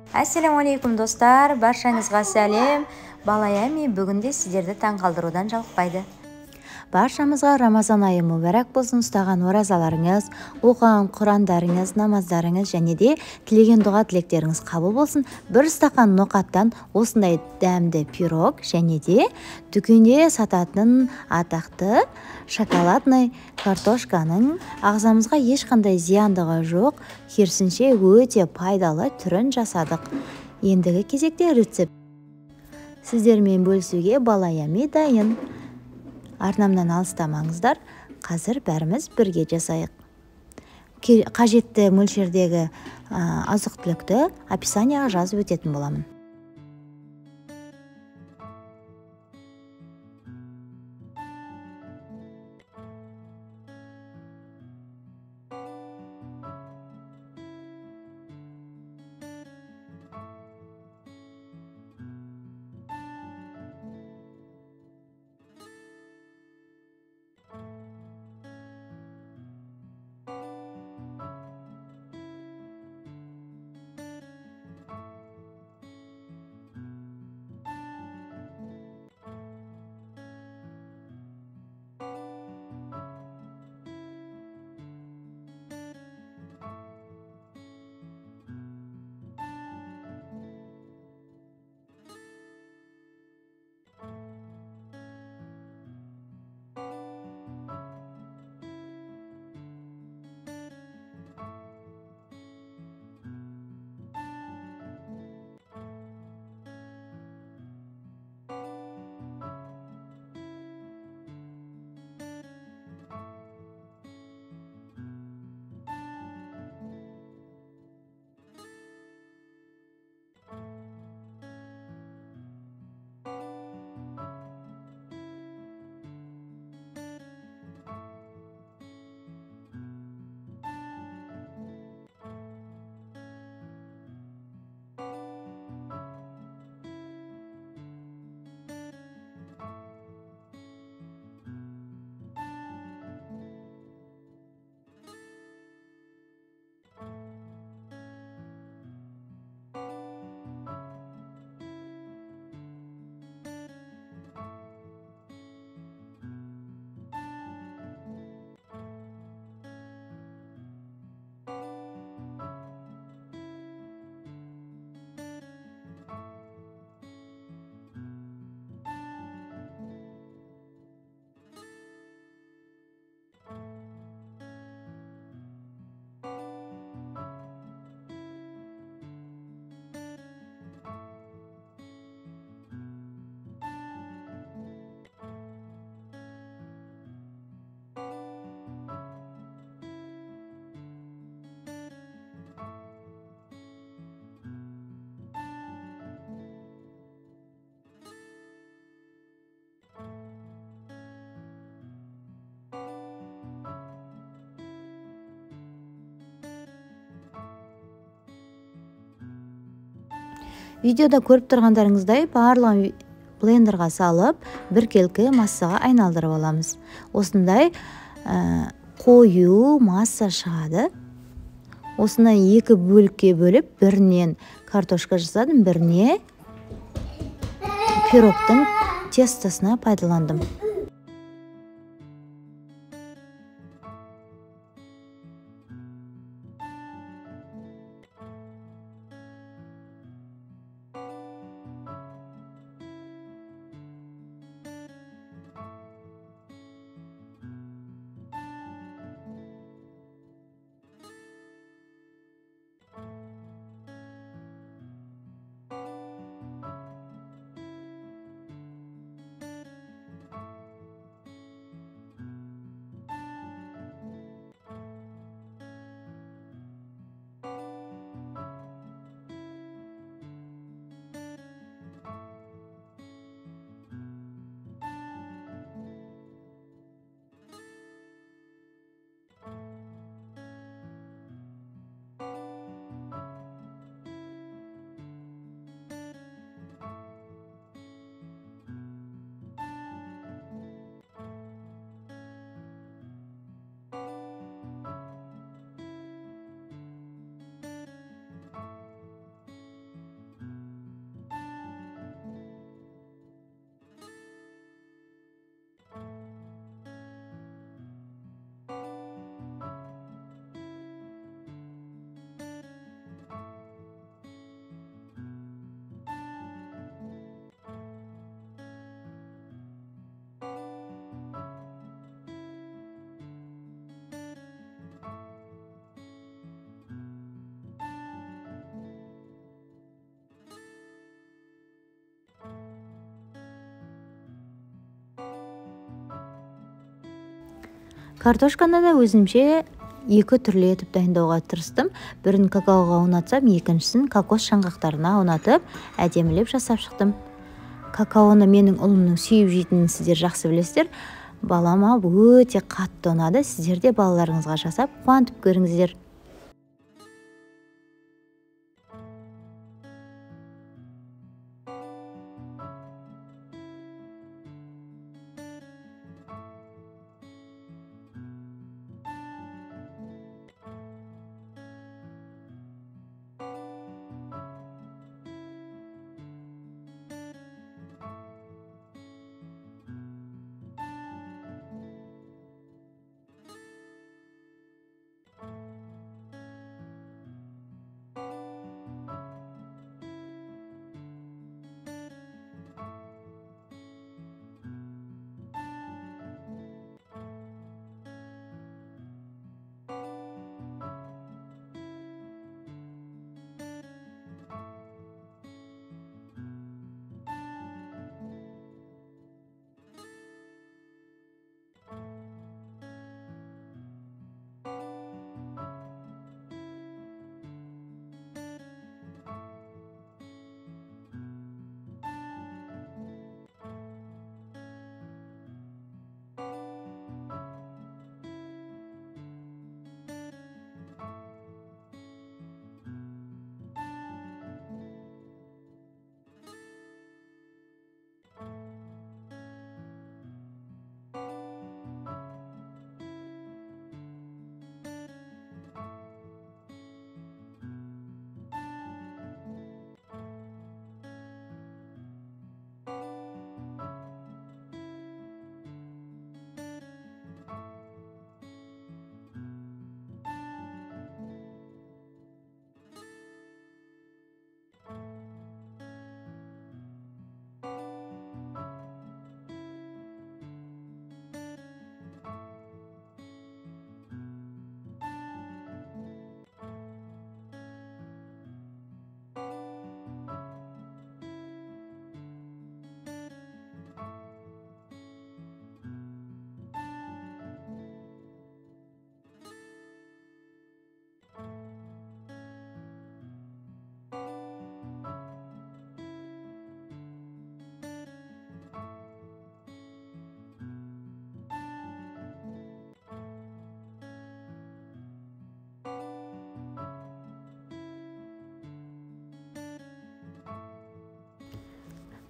Ассаламу алейкум достар, баршаңызға сәлем. Балаями бүгінде сіздерді таң қалдырудан жалықпайды. Баршамызға Рамазан айы мүбәрәк болсын. Ұстаған оразаларыңыз, оқыған құрандарыңыз, намаздарыңыз және де тілеген дұға тілектеріңіз қабыл болсын. Бір стақан ноқаттан осындай дәмді пирог және де дүкенде сататын атақты шоколадный картошканың ағзамызға ешқандай зияндығы жоқ, керісінше өте пайдалы түрін жасадық. Ендігі кезекте рецепт сіздермен бөлісуге Балаями дайын. Арнамнан алыстамаңыздар, қазір бәріміз бірге жасайық. Қажетті мөлшердегі азық-түлікті описанияға жазып өтетін боламын. Видеода көріп тұрғандарыңыздай барлығын блендерға салып, біркелкі массаға айналдырып аламыз. Осындай қою масса шығады. Осындай екі бөлікке бөліп, бірінен картошка жасадым, біріне пирогтың тестосына пайдаландым. Картошканы да өзімше екі түрлі етіп дайындауға тырыстым. Бірін какаоға ұнатсам, екіншісін кокос жаңғақтарына ұнатып, әдемілеп жасап шықтым. Какаоны менің ұлымның сүйіп жейтінін сіздер жақсы білесіздер. Балама өте қатты ұнады. Сіздер де балаларыңызға жасап қуантып көріңіздер.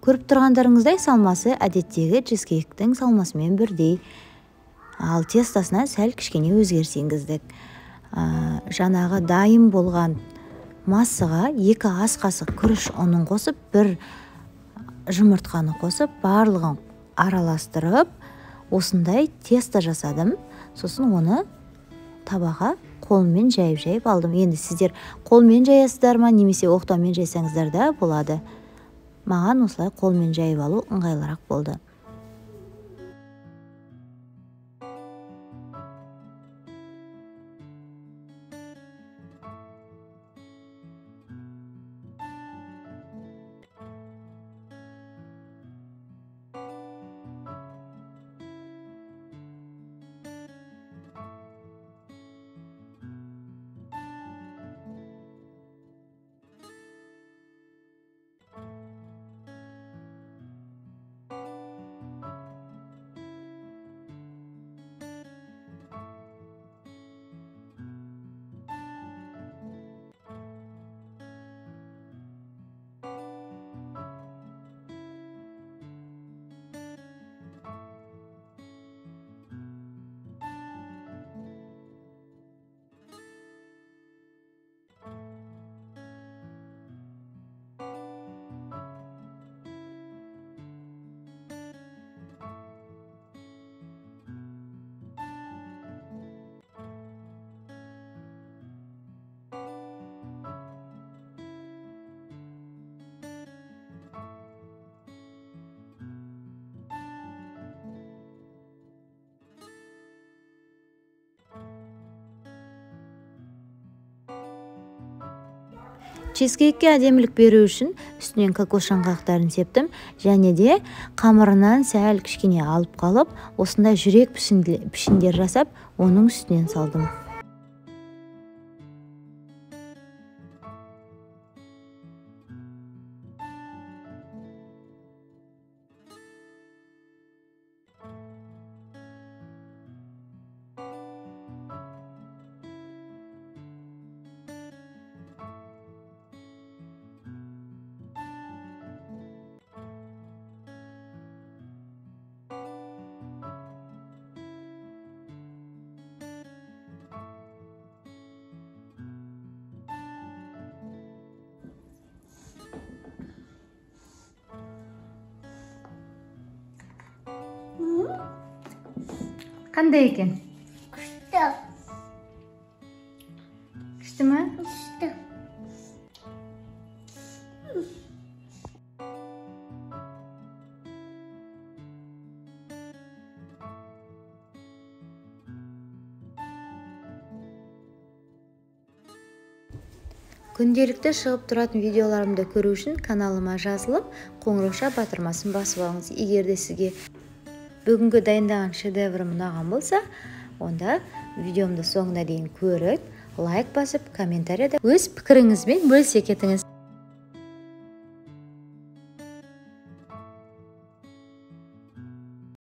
Көріп тұрғандарыңыздай салмасы әдеттегі чизкейктің салмасымен бірдей. Ал тестасына сәл кішкене өзгеріс енгіздік. Жаңағы дайын болған массаға 2 ас қасық күріш ұнын қосып, 1 жұмыртқаны қосып, барлығын араластырып, осындай теста жасадым. Сосын оны табаға қолмен жайып алдым. Енді сіздер қолмен жаясыздар ма, немесе оқтаумен жайсаңыздар да болады. Маған осылай қолмен жайып алу ыңғайлырақ болды. чизкейкке әдемілік беру үшін үстінен кокос жаңғақтарын септім, және де қамырынан сәл кішкене алып қалып, осындай жүрек пішіндер жасап, оның үстінен салдым. Қандай екен? Күшті. Күшті ме? Күшті. Күнделікті шығып тұратын видеоларымды көру үшін каналыма жазылып, қоңырауша батырмасын басып алыңыз. Егер де сізге бүгінгі дайындаған шедеврым ұнаған болса, онда видеомды соңына дейін көріп, лайк басып, комментарияда өз пікіріңізбен бөлісе кетіңіз.